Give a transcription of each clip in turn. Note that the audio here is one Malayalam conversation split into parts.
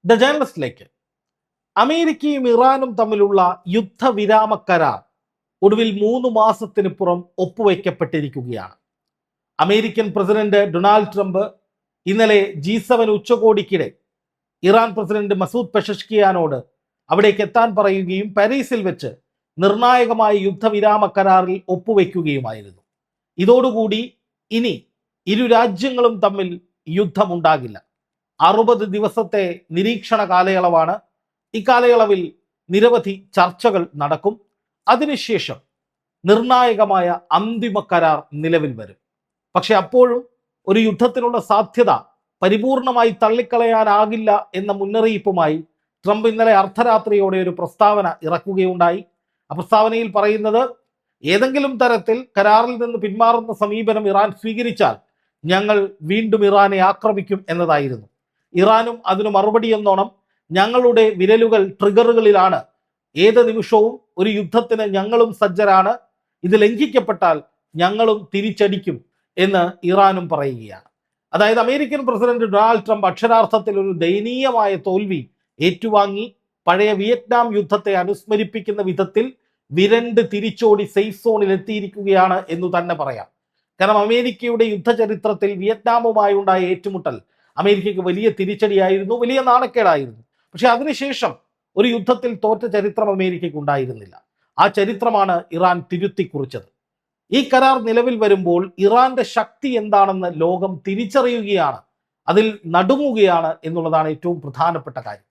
ദ ജേർണലിസ്റ്റിലേക്ക് അമേരിക്കയും ഇറാനും തമ്മിലുള്ള യുദ്ധവിരാമ കരാർ ഒടുവിൽ 3 മാസത്തിനിപ്പുറം ഒപ്പുവയ്ക്കപ്പെട്ടിരിക്കുകയാണ്. അമേരിക്കൻ പ്രസിഡന്റ് ഡൊണാൾഡ് ട്രംപ് ഇന്നലെ G7 ഉച്ചകോടിക്കിടെ ഇറാൻ പ്രസിഡന്റ് മസൂദ് പെഷഷ്കിയാനോട് അവിടേക്ക് എത്താൻ പറയുകയും പാരീസിൽ വെച്ച് നിർണായകമായ യുദ്ധവിരാമ കരാറിൽ ഒപ്പുവെക്കുകയുമായിരുന്നു. ഇതോടുകൂടി ഇനി ഇരു രാജ്യങ്ങളും തമ്മിൽ യുദ്ധമുണ്ടാകില്ല. 60 ദിവസത്തെ നിരീക്ഷണ കാലയളവാണ്. ഇക്കാലയളവിൽ നിരവധി ചർച്ചകൾ നടക്കും. അതിനുശേഷം നിർണായകമായ അന്തിമ കരാർ നിലവിൽ വരും. പക്ഷെ അപ്പോഴും ഒരു യുദ്ധത്തിനുള്ള സാധ്യത പരിപൂർണമായി തള്ളിക്കളയാനാകില്ല എന്ന മുന്നറിയിപ്പുമായി ട്രംപ് ഇന്നലെ അർദ്ധരാത്രിയോടെ ഒരു പ്രസ്താവന ഇറക്കുകയുണ്ടായി. ആ പ്രസ്താവനയിൽ പറയുന്നത്, ഏതെങ്കിലും തരത്തിൽ കരാറിൽ നിന്ന് പിന്മാറുന്ന സമീപനം ഇറാൻ സ്വീകരിച്ചാൽ ഞങ്ങൾ വീണ്ടും ഇറാനെ ആക്രമിക്കും എന്നതായിരുന്നു. ഇറാനും അതിനു മറുപടി എന്നോണം ഞങ്ങളുടെ വിരലുകൾ ട്രിഗറുകളിലാണ്, ഏത് നിമിഷവും ഒരു യുദ്ധത്തിന് ഞങ്ങളും സജ്ജരാണ്, ഇത് ലംഘിക്കപ്പെട്ടാൽ ഞങ്ങളും തിരിച്ചടിക്കും എന്ന് ഇറാനും പറയുകയാണ്. അതായത് അമേരിക്കൻ പ്രസിഡന്റ് ഡൊണാൾഡ് ട്രംപ് അക്ഷരാർത്ഥത്തിൽ ഒരു ദയനീയമായ തോൽവി ഏറ്റുവാങ്ങി പഴയ വിയറ്റ്നാം യുദ്ധത്തെ അനുസ്മരിപ്പിക്കുന്ന വിധത്തിൽ വിരണ്ട് തിരിച്ചോടി സേഫ് സോണിൽ എത്തിയിരിക്കുകയാണ് എന്ന് തന്നെ പറയാം. കാരണം അമേരിക്കയുടെ യുദ്ധചരിത്രത്തിൽ വിയറ്റ്നാമുമായി ഉണ്ടായ ഏറ്റുമുട്ടൽ അമേരിക്കയ്ക്ക് വലിയ തിരിച്ചടിയായിരുന്നു, വലിയ നാണക്കേടായിരുന്നു. പക്ഷെ അതിനുശേഷം ഒരു യുദ്ധത്തിൽ തോറ്റ ചരിത്രം അമേരിക്കയ്ക്ക് ഉണ്ടായിരുന്നില്ല. ആ ചരിത്രമാണ് ഇറാൻ തിരുത്തി കുറിച്ചത്. ഈ കരാർ നിലവിൽ വരുമ്പോൾ ഇറാന്റെ ശക്തി എന്താണെന്ന് ലോകം തിരിച്ചറിയുകയാണ്, അതിൽ നടുങ്ങുകയാണ് എന്നുള്ളതാണ് ഏറ്റവും പ്രധാനപ്പെട്ട കാര്യം.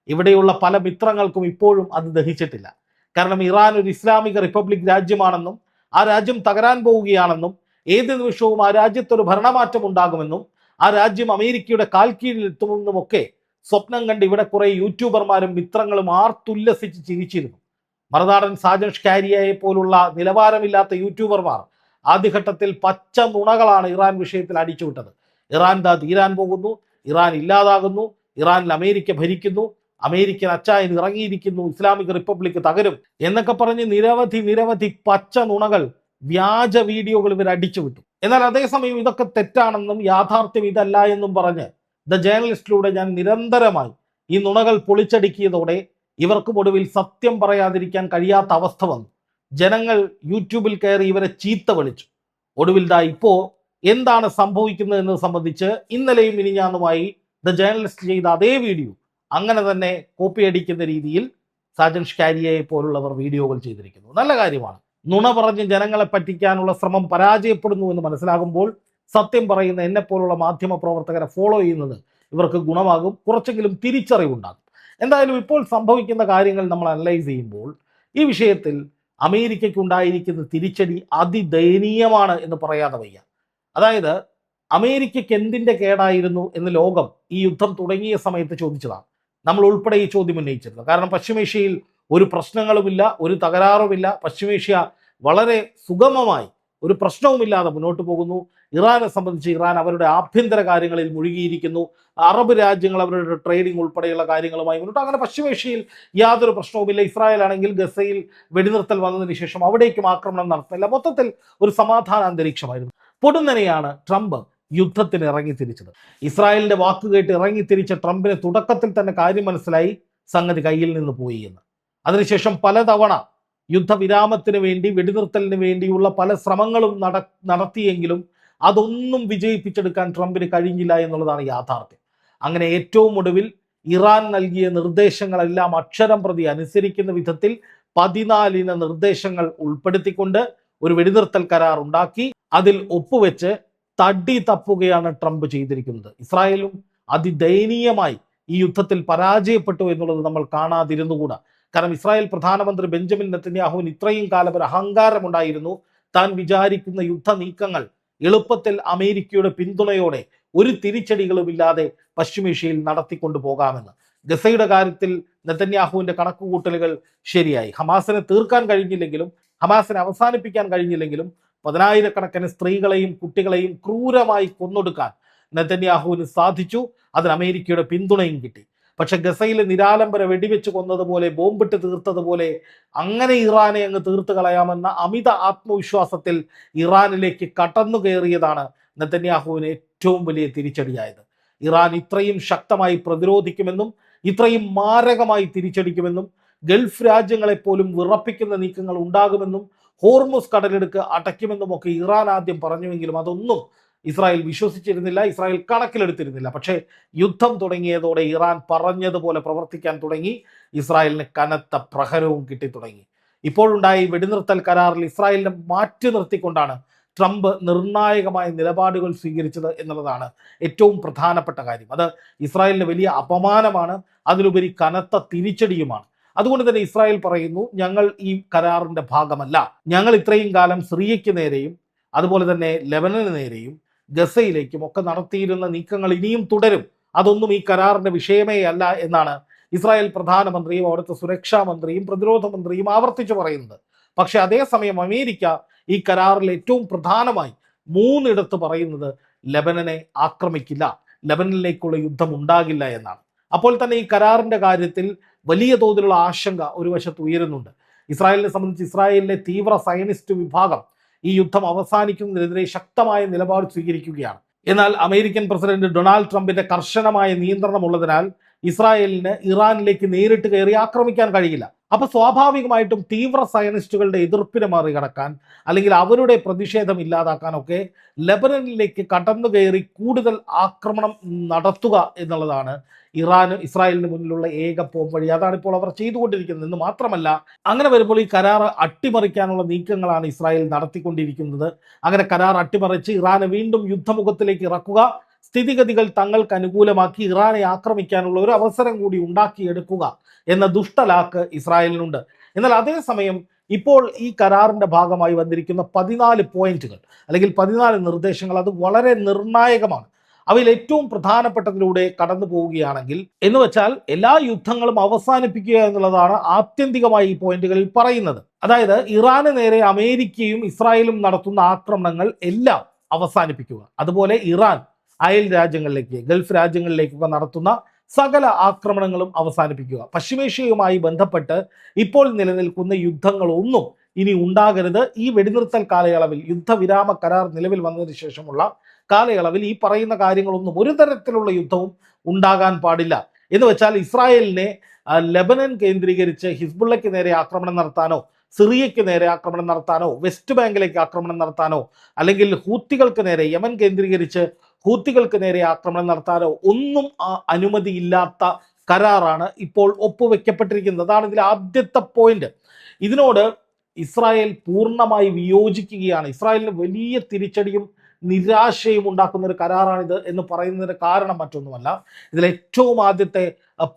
ഇവിടെയുള്ള പല മിത്രങ്ങൾക്കും ഇപ്പോഴും അത് ദഹിച്ചിട്ടില്ല. കാരണം ഇറാൻ ഒരു ഇസ്ലാമിക റിപ്പബ്ലിക് രാജ്യമാണെന്നും ആ രാജ്യം തകരാൻ പോവുകയാണെന്നും ഏത് നിമിഷവും ആ രാജ്യത്തൊരു ഭരണമാറ്റം ഉണ്ടാകുമെന്നും ആ രാജ്യം അമേരിക്കയുടെ കാൽക്കീഴിൽ എത്തുമെന്നുമൊക്കെ സ്വപ്നം കണ്ട് ഇവിടെ കുറെ യൂട്യൂബർമാരും മിത്രങ്ങളും ആർത്തുല്ലസിച്ച് ചിരിച്ചിരുന്നു. മറുനാടൻ സാജൻ ഷ്കാരിയയെ പോലുള്ള നിലവാരമില്ലാത്ത യൂട്യൂബർമാർ ആദ്യഘട്ടത്തിൽ പച്ച നുണകളാണ് ഇറാൻ വിഷയത്തിൽ അടിച്ചുവിട്ടത്. ഇറാൻ തീരാൻ പോകുന്നു, ഇറാൻ ഇല്ലാതാകുന്നു, ഇറാനിൽ അമേരിക്ക ഭരിക്കുന്നു, അമേരിക്കൻ അച്ചായൻ ഇറങ്ങിയിരിക്കുന്നു, ഇസ്ലാമിക് റിപ്പബ്ലിക് തകരും എന്നൊക്കെ പറഞ്ഞ് നിരവധി പച്ച നുണകൾ, വ്യാജ വീഡിയോകൾ ഇവർ അടിച്ചുവിട്ടു. എന്നാൽ അതേസമയം ഇതൊക്കെ തെറ്റാണെന്നും യാഥാർത്ഥ്യം ഇതല്ല എന്നും പറഞ്ഞ് ദ ജേർണലിസ്റ്റിലൂടെ ഞാൻ നിരന്തരമായി ഈ നുണകൾ പൊളിച്ചടുക്കിയതോടെ ഇവർക്കും ഒടുവിൽ സത്യം പറയാതിരിക്കാൻ കഴിയാത്ത അവസ്ഥ വന്നു. ജനങ്ങൾ യൂട്യൂബിൽ കയറി ഇവരെ ചീത്ത വിളിച്ചു. ഒടുവിൽ ഇപ്പോ എന്താണ് സംഭവിക്കുന്നത് എന്നത് സംബന്ധിച്ച് ഇന്നലെയും മിനിഞ്ഞാന്നുമായി ദ ജേർണലിസ്റ്റ് ചെയ്ത അതേ വീഡിയോ അങ്ങനെ തന്നെ കോപ്പി അടിക്കുന്ന രീതിയിൽ സാജൻ ഷ്കാരിയയെ പോലുള്ളവർ വീഡിയോകൾ ചെയ്തിരിക്കുന്നു. നല്ല കാര്യമാണ്. നുണ പറഞ്ഞ് ജനങ്ങളെ പറ്റിക്കാനുള്ള ശ്രമം പരാജയപ്പെടുന്നു എന്ന് മനസ്സിലാകുമ്പോൾ സത്യം പറയുന്ന എന്നെ പോലുള്ള മാധ്യമ പ്രവർത്തകരെ ഫോളോ ചെയ്യുന്നത് ഇവർക്ക് ഗുണമാകും, കുറച്ചെങ്കിലും തിരിച്ചറിവുണ്ടാകും. എന്തായാലും ഇപ്പോൾ സംഭവിക്കുന്ന കാര്യങ്ങൾ നമ്മൾ അനലൈസ് ചെയ്യുമ്പോൾ ഈ വിഷയത്തിൽ അമേരിക്കയ്ക്ക് ഉണ്ടായിരിക്കുന്ന തിരിച്ചടി അതിദയനീയമാണ് എന്ന് പറയാതെ വയ്യ. അതായത് അമേരിക്കയ്ക്ക് എന്തിൻ്റെ കേടായിരുന്നു എന്ന് ലോകം ഈ യുദ്ധം തുടങ്ങിയ സമയത്ത് ചോദിച്ചതാണ്. നമ്മൾ ഉൾപ്പെടെ ഈ ചോദ്യം ഉന്നയിച്ചിരുന്നു. കാരണം പശ്ചിമേഷ്യയിൽ ഒരു പ്രശ്നങ്ങളുമില്ല, ഒരു തകരാറുമില്ല. പശ്ചിമേഷ്യ വളരെ സുഗമമായി ഒരു പ്രശ്നവുമില്ലാതെ മുന്നോട്ട് പോകുന്നു. ഇറാനെ സംബന്ധിച്ച് ഇറാൻ അവരുടെ ആഭ്യന്തര കാര്യങ്ങളിൽ മുഴുകിയിരിക്കുന്നു. അറബ് രാജ്യങ്ങൾ അവരുടെ ട്രേഡിംഗ് ഉൾപ്പെടെയുള്ള കാര്യങ്ങളുമായി മുന്നോട്ട്. അങ്ങനെ പശ്ചിമേഷ്യയിൽ യാതൊരു പ്രശ്നവുമില്ല. ഇസ്രായേൽ ആണെങ്കിൽ ഗസയിൽ വെടിനിർത്തൽ വന്നതിന് ശേഷം അവിടേക്കും ആക്രമണം നടത്തുന്നില്ല. മൊത്തത്തിൽ ഒരു സമാധാന അന്തരീക്ഷമായിരുന്നു. പൊടുന്നനെയാണ് ട്രംപ് യുദ്ധത്തിന് ഇറങ്ങിത്തിരിച്ചത്. ഇസ്രായേലിന്റെ വാക്കുകേട്ട് ഇറങ്ങിത്തിരിച്ച ട്രംപിന് തുടക്കത്തിൽ തന്നെ കാര്യം മനസ്സിലായി, സംഗതി കയ്യിൽ നിന്ന് പോയി എന്ന്. അതിനുശേഷം പലതവണ യുദ്ധവിരാമത്തിന് വേണ്ടി, വെടിനിർത്തലിന് വേണ്ടിയുള്ള പല ശ്രമങ്ങളും നടത്തിയെങ്കിലും അതൊന്നും വിജയിപ്പിച്ചെടുക്കാൻ ട്രംപിന് കഴിഞ്ഞില്ല എന്നുള്ളതാണ് യാഥാർത്ഥ്യം. അങ്ങനെ ഏറ്റവും ഒടുവിൽ ഇറാൻ നൽകിയ നിർദ്ദേശങ്ങളെല്ലാം അക്ഷരം പ്രതി അനുസരിക്കുന്ന വിധത്തിൽ 14 ഇന നിർദ്ദേശങ്ങൾ ഉൾപ്പെടുത്തിക്കൊണ്ട് ഒരു വെടിനിർത്തൽ കരാർ ഉണ്ടാക്കി അതിൽ ഒപ്പുവെച്ച് തടി തപ്പുകയാണ് ട്രംപ് ചെയ്തിരിക്കുന്നത്. ഇസ്രായേലും അതിദയനീയമായി ഈ യുദ്ധത്തിൽ പരാജയപ്പെട്ടു എന്നുള്ളത് നമ്മൾ കാണാതിരുന്നുകൂടാ. കാരണം ഇസ്രായേൽ പ്രധാനമന്ത്രി ബെഞ്ചമിൻ നെതന്യാഹുവിന് ഇത്രയും കാലം ഒരു അഹങ്കാരമുണ്ടായിരുന്നു. താൻ വിചാരിക്കുന്ന യുദ്ധ നീക്കങ്ങൾ എളുപ്പത്തിൽ അമേരിക്കയുടെ പിന്തുണയോടെ ഒരു തിരിച്ചടികളുമില്ലാതെ പശ്ചിമേഷ്യയിൽ നടത്തിക്കൊണ്ടു പോകാമെന്ന്. ഗസയുടെ കാര്യത്തിൽ നെതന്യാഹുവിന്റെ കണക്കുകൂട്ടലുകൾ ശരിയായി. ഹമാസിനെ തീർക്കാൻ കഴിഞ്ഞില്ലെങ്കിലും, ഹമാസിനെ അവസാനിപ്പിക്കാൻ കഴിഞ്ഞില്ലെങ്കിലും 10,000-കണക്കിന് സ്ത്രീകളെയും കുട്ടികളെയും ക്രൂരമായി കൊന്നൊടുക്കാൻ നെതന്യാഹുവിന് സാധിച്ചു. അതിന് അമേരിക്കയുടെ പിന്തുണയും കിട്ടി. പക്ഷെ ഗസയിൽ നിരാലംബര വെടിവെച്ച് കൊന്നതുപോലെ, ബോംബിട്ട് തീർത്തതുപോലെ അങ്ങനെ ഇറാനെ അങ്ങ് തീർത്ത് കളയാമെന്ന അമിത ആത്മവിശ്വാസത്തിൽ ഇറാനിലേക്ക് കടന്നു കയറിയതാണ് നെതന്യാഹുവിന് ഏറ്റവും വലിയ തിരിച്ചടിയായത്. ഇറാൻ ഇത്രയും ശക്തമായി പ്രതിരോധിക്കുമെന്നും ഇത്രയും മാരകമായി തിരിച്ചടിക്കുമെന്നും ഗൾഫ് രാജ്യങ്ങളെപ്പോലും വിറപ്പിക്കുന്ന നീക്കങ്ങൾ ഉണ്ടാകുമെന്നും ഹോർമുസ് കടലിടുക്ക് അടയ്ക്കുമെന്നും ഒക്കെ ഇറാൻ ആദ്യം പറഞ്ഞുവെങ്കിലും അതൊന്നും ഇസ്രായേൽ വിശ്വസിച്ചിരുന്നില്ല, ഇസ്രായേൽ കണക്കിലെടുത്തിരുന്നില്ല. പക്ഷേ യുദ്ധം തുടങ്ങിയതോടെ ഇറാൻ പറഞ്ഞതുപോലെ പ്രവർത്തിക്കാൻ തുടങ്ങി. ഇസ്രായേലിന് കനത്ത പ്രഹരവും കിട്ടിത്തുടങ്ങി. ഇപ്പോഴുണ്ടായ ഈ വെടിനിർത്തൽ കരാറിൽ ഇസ്രായേലിനെ മാറ്റി നിർത്തിക്കൊണ്ടാണ് ട്രംപ് നിർണായകമായ നിലപാടുകൾ സ്വീകരിച്ചത് എന്നുള്ളതാണ് ഏറ്റവും പ്രധാനപ്പെട്ട കാര്യം. അത് ഇസ്രായേലിന് വലിയ അപമാനമാണ്, അതിലുപരി കനത്ത തിരിച്ചടിയുമാണ്. അതുകൊണ്ട് തന്നെ ഇസ്രായേൽ പറയുന്നു, ഞങ്ങൾ ഈ കരാറിന്റെ ഭാഗമല്ല. ഞങ്ങൾ ഇത്രയും കാലം സിറിയയ്ക്ക് നേരെയും അതുപോലെ തന്നെ ലെബനന് നേരെയും ഗസയിലേക്കും ഒക്കെ നടത്തിയിരുന്ന നീക്കങ്ങൾ ഇനിയും തുടരും. അതൊന്നും ഈ കരാറിന്റെ വിഷയമേ അല്ല എന്നാണ് ഇസ്രായേൽ പ്രധാനമന്ത്രിയും അവിടുത്തെ സുരക്ഷാ മന്ത്രിയും പ്രതിരോധ മന്ത്രിയും ആവർത്തിച്ചു പറയുന്നത്. പക്ഷെ അതേസമയം അമേരിക്ക ഈ കരാറിൽ ഏറ്റവും പ്രധാനമായി മൂന്നിടത്ത് പറയുന്നത് ലെബനനെ ആക്രമിക്കില്ല, ലെബനനിലേക്കുള്ള യുദ്ധം ഉണ്ടാകില്ല എന്നാണ്. അപ്പോൾ തന്നെ ഈ കരാറിന്റെ കാര്യത്തിൽ വലിയ തോതിലുള്ള ആശങ്ക ഒരു വശത്ത് ഉയരുന്നുണ്ട്. ഇസ്രായേലിനെ സംബന്ധിച്ച് ഇസ്രായേലിലെ തീവ്ര സയനിസ്റ്റ് വിഭാഗം ഈ യുദ്ധം അവസാനിക്കുന്നതിനെതിരെ ശക്തമായ നിലപാട് സ്വീകരിക്കുകയാണ്. എന്നാൽ അമേരിക്കൻ പ്രസിഡന്റ് ഡൊണാൾഡ് ട്രംപിന്റെ കർശനമായ നിയന്ത്രണം ഉള്ളതിനാൽ ഇസ്രായേലിന് ഇറാനിലേക്ക് നേരിട്ട് കയറി ആക്രമിക്കാൻ കഴിയില്ല. അപ്പൊ സ്വാഭാവികമായിട്ടും തീവ്ര സയനിസ്റ്റുകളുടെ എതിർപ്പിനെ മറികടക്കാൻ അല്ലെങ്കിൽ അവരുടെ പ്രതിഷേധം ഇല്ലാതാക്കാനൊക്കെ ലെബനനിലേക്ക് കടന്നു കയറി കൂടുതൽ ആക്രമണം നടത്തുക എന്നുള്ളതാണ് ഇസ്രായേലിന് മുന്നിലുള്ള ഏക പോംവഴി. അതാണ് ഇപ്പോൾ അവർ ചെയ്തുകൊണ്ടിരിക്കുന്നത്. എന്ന് മാത്രമല്ല, അങ്ങനെ വരുമ്പോൾ ഈ കരാർ അട്ടിമറിക്കാനുള്ള നീക്കങ്ങളാണ് ഇസ്രായേൽ നടത്തിക്കൊണ്ടിരിക്കുന്നത്. അങ്ങനെ കരാർ അട്ടിമറിച്ച് ഇറാനെ വീണ്ടും യുദ്ധമുഖത്തിലേക്ക് ഇറക്കുക, സ്ഥിതിഗതികൾ തങ്ങൾക്ക് അനുകൂലമാക്കി ഇറാനെ ആക്രമിക്കാനുള്ള ഒരു അവസരം കൂടി ഉണ്ടാക്കിയെടുക്കുക എന്ന ദുഷ്ടലാക്ക് ഇസ്രായേലിനുണ്ട്. എന്നാൽ അതേസമയം ഇപ്പോൾ ഈ കരാറിന്റെ ഭാഗമായി വന്നിരിക്കുന്ന 14 പോയിന്റുകൾ അല്ലെങ്കിൽ 14 നിർദ്ദേശങ്ങൾ അത് വളരെ നിർണായകമാണ്. അവയിൽ ഏറ്റവും പ്രധാനപ്പെട്ടതിലൂടെ കടന്നു പോവുകയാണെങ്കിൽ എന്ന് വെച്ചാൽ എല്ലാ യുദ്ധങ്ങളും അവസാനിപ്പിക്കുക എന്നുള്ളതാണ് ആത്യന്തികമായി ഈ പോയിന്റുകളിൽ പറയുന്നത്. അതായത് ഇറാന് നേരെ അമേരിക്കയും ഇസ്രായേലും നടത്തുന്ന ആക്രമണങ്ങൾ എല്ലാം അവസാനിപ്പിക്കുക. അതുപോലെ ഇറാൻ അയൽ രാജ്യങ്ങളിലേക്ക്, ഗൾഫ് രാജ്യങ്ങളിലേക്കൊക്കെ നടത്തുന്ന സകല ആക്രമണങ്ങളും അവസാനിപ്പിക്കുക. പശ്ചിമേഷ്യയുമായി ബന്ധപ്പെട്ട് ഇപ്പോൾ നിലനിൽക്കുന്ന യുദ്ധങ്ങളൊന്നും ഇനി ഉണ്ടാകരുത്. ഈ വെടിനിർത്തൽ കാലയളവിൽ, യുദ്ധവിരാമ കരാർ നിലവിൽ വന്നതിന് ശേഷമുള്ള കാലയളവിൽ ഈ പറയുന്ന കാര്യങ്ങളൊന്നും ഒരു തരത്തിലുള്ള യുദ്ധവും ഉണ്ടാകാൻ പാടില്ല. എന്ന് വെച്ചാൽ ഇസ്രായേലിനെ ലെബനൻ കേന്ദ്രീകരിച്ച് ഹിസ്ബുള്ളയ്ക്ക് നേരെ ആക്രമണം നടത്താനോ, സിറിയയ്ക്ക് നേരെ ആക്രമണം നടത്താനോ, വെസ്റ്റ് ബാങ്കിലേക്ക് ആക്രമണം നടത്താനോ, അല്ലെങ്കിൽ ഹൂത്തികൾക്ക് നേരെ, യമൻ കേന്ദ്രീകരിച്ച് ഹൂത്തികൾക്ക് നേരെ ആക്രമണം നടത്താനോ ഒന്നും അനുമതിയില്ലാത്ത കരാറാണ് ഇപ്പോൾ ഒപ്പുവെക്കപ്പെട്ടിരിക്കുന്നത്. അതാണ് ഇതിലെ ആദ്യത്തെ പോയിന്റ്. ഇതിനോട് ഇസ്രായേൽ പൂർണ്ണമായി വിയോജിക്കുകയാണ്. ഇസ്രായേലിന് വലിയ തിരിച്ചടിയും നിരാശയും ഉണ്ടാക്കുന്ന ഒരു കരാറാണിത് എന്ന് പറയുന്നതിന് കാരണം മറ്റൊന്നുമല്ല, ഇതിൽ ഏറ്റവും ആദ്യത്തെ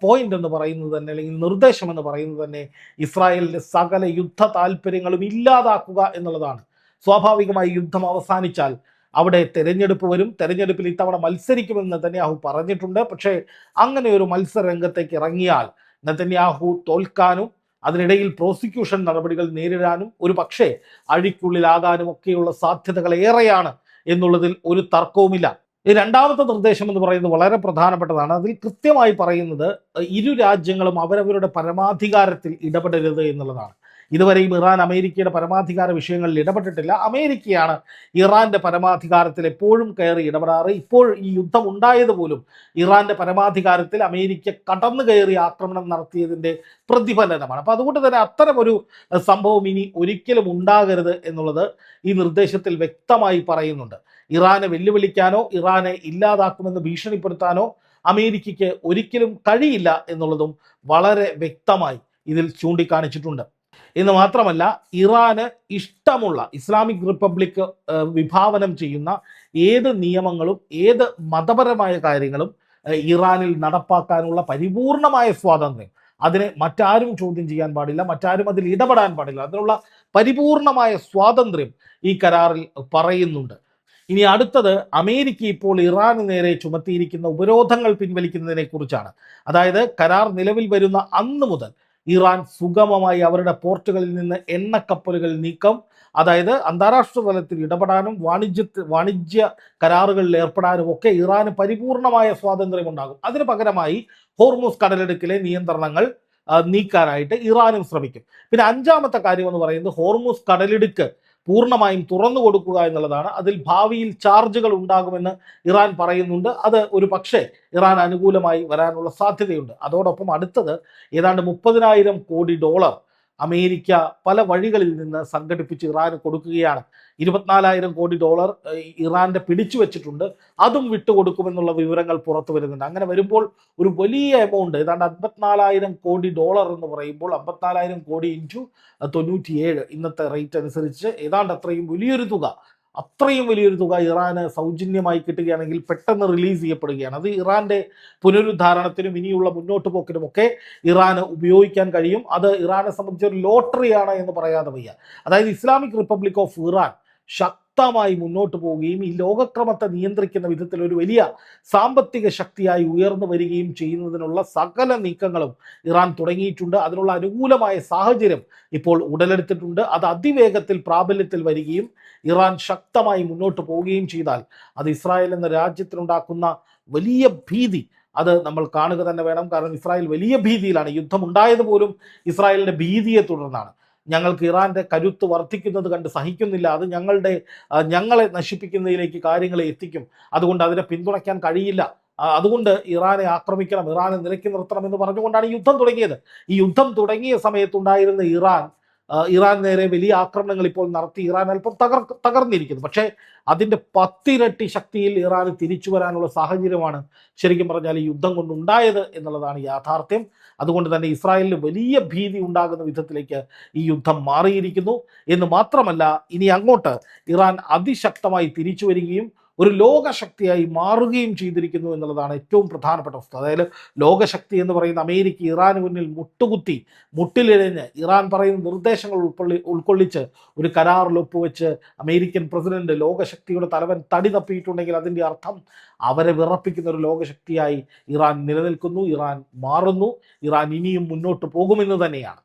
പോയിന്റ് എന്ന് പറയുന്നത് തന്നെ, അല്ലെങ്കിൽ നിർദ്ദേശം എന്ന് പറയുന്നത് തന്നെ, ഇസ്രായേലിന്റെ സകല യുദ്ധ താല്പര്യങ്ങളും ഇല്ലാതാക്കുക എന്നുള്ളതാണ്. സ്വാഭാവികമായി യുദ്ധം അവസാനിച്ചാൽ അവിടെ തെരഞ്ഞെടുപ്പ് വരും. തെരഞ്ഞെടുപ്പിൽ ഇത്തവണ മത്സരിക്കുമെന്ന് നെതന്യാഹു പറഞ്ഞിട്ടുണ്ട്. പക്ഷേ അങ്ങനെ ഒരു മത്സര രംഗത്തേക്ക് ഇറങ്ങിയാൽ നെതന്യാഹു തോൽക്കാനും അതിനിടയിൽ പ്രോസിക്യൂഷൻ നടപടികൾ നേരിടാനും ഒരു പക്ഷേ അഴിക്കുള്ളിലാകാനും ഒക്കെയുള്ള സാധ്യതകൾ ഏറെയാണ് എന്നുള്ളതിൽ ഒരു തർക്കവുമില്ല. ഈ രണ്ടാമത്തെ നിർദ്ദേശം എന്ന് പറയുന്നത് വളരെ പ്രധാനപ്പെട്ടതാണ്. അതിൽ കൃത്യമായി പറയുന്നത് ഇരു രാജ്യങ്ങളും അവരവരുടെ പരമാധികാരത്തിൽ ഇടപെടരുത് എന്നുള്ളതാണ്. ഇതുവരെയും ഇറാൻ അമേരിക്കയുടെ പരമാധികാര വിഷയങ്ങളിൽ ഇടപെട്ടിട്ടില്ല. അമേരിക്കയാണ് ഇറാന്റെ പരമാധികാരത്തിൽ എപ്പോഴും കയറി ഇടപെടാറ്. ഇപ്പോൾ ഈ യുദ്ധം ഉണ്ടായത് പോലും ഇറാന്റെ പരമാധികാരത്തിൽ അമേരിക്ക കടന്നു കയറി ആക്രമണം നടത്തിയതിൻ്റെ പ്രതിഫലനമാണ്. അപ്പം അതുകൊണ്ട് തന്നെ അത്തരമൊരു സംഭവം ഇനി ഒരിക്കലും ഉണ്ടാകരുത് എന്നുള്ളത് ഈ നിർദ്ദേശത്തിൽ വ്യക്തമായി പറയുന്നുണ്ട്. ഇറാനെ വെല്ലുവിളിക്കാനോ ഇറാനെ ഇല്ലാതാക്കുമെന്ന് ഭീഷണിപ്പെടുത്താനോ അമേരിക്കയ്ക്ക് ഒരിക്കലും കഴിയില്ല എന്നുള്ളതും വളരെ വ്യക്തമായി ഇതിൽ ചൂണ്ടിക്കാണിച്ചിട്ടുണ്ട്. എന്ന് മാത്രമല്ല, ഇറാന് ഇഷ്ടമുള്ള ഇസ്ലാമിക് റിപ്പബ്ലിക് വിഭാവനം ചെയ്യുന്ന ഏത് നിയമങ്ങളും ഏത് മതപരമായ കാര്യങ്ങളും ഇറാനിൽ നടപ്പാക്കാനുള്ള പരിപൂർണമായ സ്വാതന്ത്ര്യം, അതിനെ മറ്റാരും ചോദ്യം ചെയ്യാൻ പാടില്ല, മറ്റാരും അതിൽ ഇടപെടാൻ പാടില്ല. അതിനുള്ള പരിപൂർണമായ സ്വാതന്ത്ര്യം ഈ കരാറിൽ പറയുന്നുണ്ട്. ഇനി അടുത്തത്, അമേരിക്ക ഇപ്പോൾ ഇറാന് നേരെ ചുമത്തിയിരിക്കുന്ന ഉപരോധങ്ങൾ പിൻവലിക്കുന്നതിനെ കുറിച്ചാണ്. അതായത് കരാർ നിലവിൽ വരുന്ന അന്ന് മുതൽ ഇറാൻ സുഗമമായി അവരുടെ പോർട്ടുകളിൽ നിന്ന് എണ്ണക്കപ്പലുകൾ നീക്കം, അതായത് അന്താരാഷ്ട്ര തലത്തിൽ ഇടപെടാനും വാണിജ്യ കരാറുകളിൽ ഏർപ്പെടാനും ഒക്കെ ഇറാന് പരിപൂർണമായ സ്വാതന്ത്ര്യം ഉണ്ടാകും. അതിന് പകരമായി ഹോർമുസ് കടലിടുക്കിലെ നിയന്ത്രണങ്ങൾ നീക്കാനായിട്ട് ഇറാനും ശ്രമിക്കും. പിന്നെ അഞ്ചാമത്തെ കാര്യം എന്ന് പറയുന്നത്, ഹോർമുസ് കടലിടുക്ക് പൂർണ്ണമായും തുറന്നു കൊടുക്കുക എന്നുള്ളതാണ്. അതിൽ ഭാവിയിൽ ചാർജുകൾ ഉണ്ടാകുമെന്ന് ഇറാൻ പറയുന്നുണ്ട്. അത് ഒരു പക്ഷേ ഇറാൻ അനുകൂലമായി വരാനുള്ള സാധ്യതയുണ്ട്. അതോടൊപ്പം അടുത്തത് ഏതാണ്ട് 30,000 കോടി ഡോളർ അമേരിക്ക പല വഴികളിൽ നിന്ന് സംഘടിപ്പിച്ച് ഇറാന് കൊടുക്കുകയാണ്. 24,000 കോടി ഡോളർ ഇറാന്റെ പിടിച്ചു വെച്ചിട്ടുണ്ട്. അതും വിട്ടുകൊടുക്കുമെന്നുള്ള വിവരങ്ങൾ പുറത്തു വരുന്നുണ്ട്. അങ്ങനെ വരുമ്പോൾ ഒരു വലിയ എമൗണ്ട്, ഏതാണ്ട് 54,000 കോടി ഡോളർ എന്ന് പറയുമ്പോൾ 54,000 കോടി ഇൻറ്റു 97 ഇന്നത്തെ റേറ്റ് അനുസരിച്ച് ഏതാണ്ട് അത്രയും വലിയൊരു തുക ഇറാന് സൗജന്യമായി കിട്ടുകയാണെങ്കിൽ പെട്ടെന്ന് റിലീസ് ചെയ്യപ്പെടുകയാണ്. അത് ഇറാന്റെ പുനരുദ്ധാരണത്തിനും ഇനിയുള്ള മുന്നോട്ട് പോക്കിനുമൊക്കെ ഇറാന് ഉപയോഗിക്കാൻ കഴിയും. അത് ഇറാനെ സംബന്ധിച്ച് ഒരു ലോട്ടറിയാണ് എന്ന് പറയാതെ വയ്യ. അതായത് ഇസ്ലാമിക് റിപ്പബ്ലിക് ഓഫ് ഇറാൻ ശക്തമായി മുന്നോട്ട് പോവുകയും ഈ ലോകക്രമത്തെ നിയന്ത്രിക്കുന്ന വിധത്തിൽ ഒരു വലിയ സാമ്പത്തിക ശക്തിയായി ഉയർന്നു വരികയും ചെയ്യുന്നതിനുള്ള സകല നീക്കങ്ങളും ഇറാൻ തുടങ്ങിയിട്ടുണ്ട്. അതിനുള്ള അനുകൂലമായ സാഹചര്യം ഇപ്പോൾ ഉടലെടുത്തിട്ടുണ്ട്. അത് അതിവേഗത്തിൽ പ്രാബല്യത്തിൽ വരികയും ഇറാൻ ശക്തമായി മുന്നോട്ട് പോവുകയും ചെയ്താൽ അത് ഇസ്രായേൽ എന്ന രാജ്യത്തിനുണ്ടാക്കുന്ന വലിയ ഭീതി അത് നമ്മൾ കാണുക തന്നെ വേണം. കാരണം ഇസ്രായേൽ വലിയ ഭീതിയിലാണ്. യുദ്ധമുണ്ടായത് പോലും ഇസ്രായേലിന്റെ ഭീതിയെ തുടർന്നാണ്. ഞങ്ങൾക്ക് ഇറാന്റെ കരുത്ത് വർദ്ധിക്കുന്നത് കണ്ട് സഹിക്കുന്നില്ല, അത് ഞങ്ങളെ നശിപ്പിക്കുന്നതിലേക്ക് കാര്യങ്ങളെ എത്തിക്കും, അതുകൊണ്ട് അതിനെ പിന്തുണയ്ക്കാൻ കഴിയില്ല, അതുകൊണ്ട് ഇറാനെ ആക്രമിക്കണം, ഇറാനെ നിലയ്ക്ക് നിർത്തണം എന്ന് പറഞ്ഞുകൊണ്ടാണ് ഈ യുദ്ധം തുടങ്ങിയത്. ഈ യുദ്ധം തുടങ്ങിയ സമയത്തുണ്ടായിരുന്ന ഇറാൻ നേരെ വലിയ ആക്രമണങ്ങൾ ഇപ്പോൾ നടത്തി ഇറാൻ അല്പം തകർന്നിരിക്കുന്നു. പക്ഷേ അതിൻ്റെ 10 ഇരട്ടി ശക്തിയിൽ ഇറാന് തിരിച്ചു വരാനുള്ള സാഹചര്യമാണ് ശരിക്കും പറഞ്ഞാൽ ഈ യുദ്ധം കൊണ്ടുണ്ടായത് എന്നുള്ളതാണ് യാഥാർത്ഥ്യം. അതുകൊണ്ട് തന്നെ ഇസ്രായേലിന് വലിയ ഭീതി ഉണ്ടാകുന്ന വിധത്തിലേക്ക് ഈ യുദ്ധം മാറിയിരിക്കുന്നു എന്ന് മാത്രമല്ല, ഇനി അങ്ങോട്ട് ഇറാൻ അതിശക്തമായി തിരിച്ചു വരികയും ഒരു ലോകശക്തിയായി മാറുകയും ചെയ്തിരിക്കുന്നു എന്നുള്ളതാണ് ഏറ്റവും പ്രധാനപ്പെട്ട വസ്തു. അതായത് ലോകശക്തി എന്ന് പറയുന്ന അമേരിക്ക ഇറാന് മുന്നിൽ മുട്ടിലിഴഞ്ഞ് ഇറാൻ പറയുന്ന നിർദ്ദേശങ്ങൾ ഉൾക്കൊള്ളിച്ച് ഒരു കരാറിൽ ഒപ്പുവെച്ച് അമേരിക്കൻ പ്രസിഡന്റ് ലോകശക്തിയുടെ തലവൻ തടി തപ്പിയിട്ടുണ്ടെങ്കിൽ അതിൻ്റെ അർത്ഥം അവരെ വിറപ്പിക്കുന്ന ഒരു ലോകശക്തിയായി ഇറാൻ നിലനിൽക്കുന്നു, ഇറാൻ മാറുന്നു, ഇറാൻ ഇനിയും മുന്നോട്ട് പോകുമെന്ന് തന്നെയാണ്.